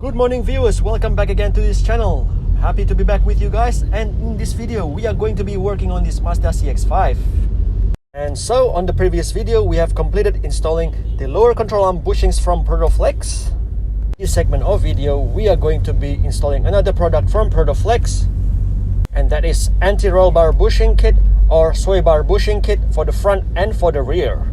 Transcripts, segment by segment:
Good morning viewers, welcome back again to this channel. Happy to be back with you guys, and in this video we are going to be working on this Mazda CX-5. And so on the previous video we have completed installing the lower control arm bushings from ProtoFlex. In this segment of video we are going to be installing another product from ProtoFlex, and that is anti-roll bar bushing kit or sway bar bushing kit for the front and for the rear.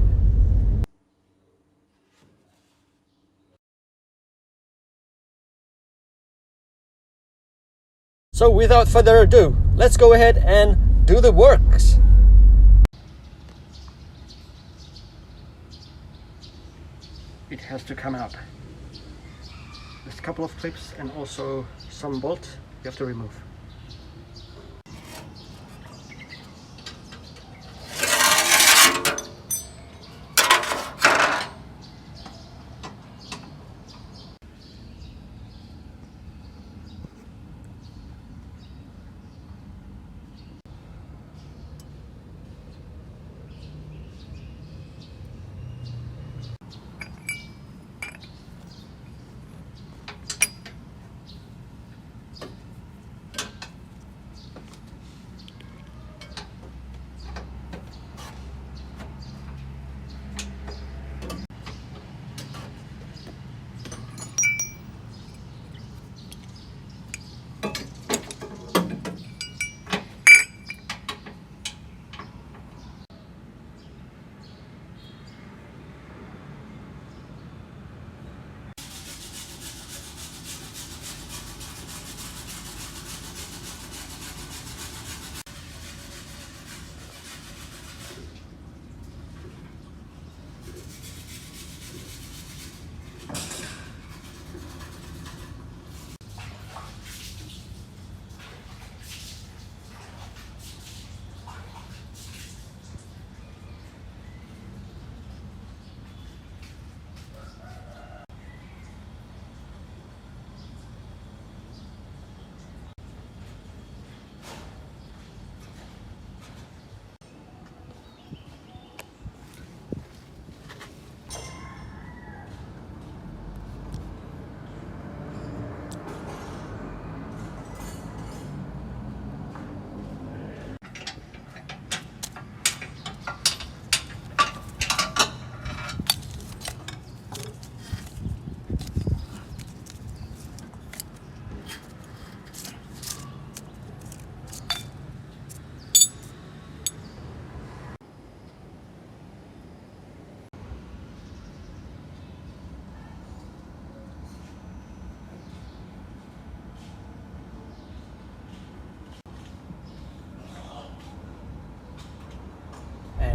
So without further ado, let's go ahead and do the works. It has to come out. There's a couple of clips and also some bolts you have to remove.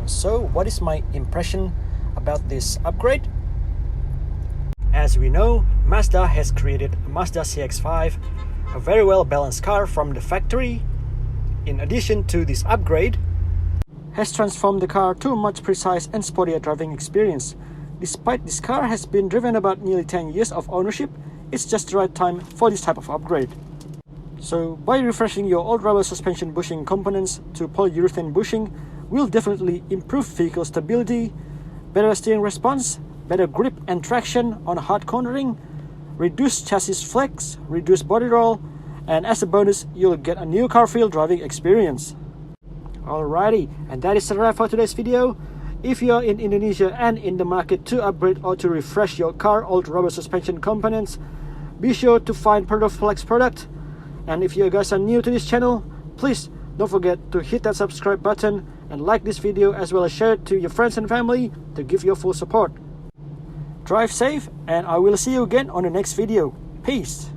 So what is my impression about this upgrade? As we know, Mazda has created a Mazda CX-5, a very well balanced car from the factory. In addition to this upgrade, has transformed the car to a much precise and sportier driving experience. Despite this car has been driven about nearly 10 years of ownership, it's just the right time for this type of upgrade. So by refreshing your old rubber suspension bushing components to polyurethane bushing will definitely improve vehicle stability, better steering response, better grip and traction on hard cornering, reduce chassis flex, reduce body roll, and as a bonus you'll get a new car feel driving experience. Alrighty, and that is the wrap for today's video. If you're in Indonesia and in the market to upgrade or to refresh your car old rubber suspension components, be sure to find ProtoFlex product. And if you guys are new to this channel, please don't forget to hit that subscribe button and like this video, as well as share it to your friends and family to give your full support. Drive safe, and I will see you again on the next video. Peace.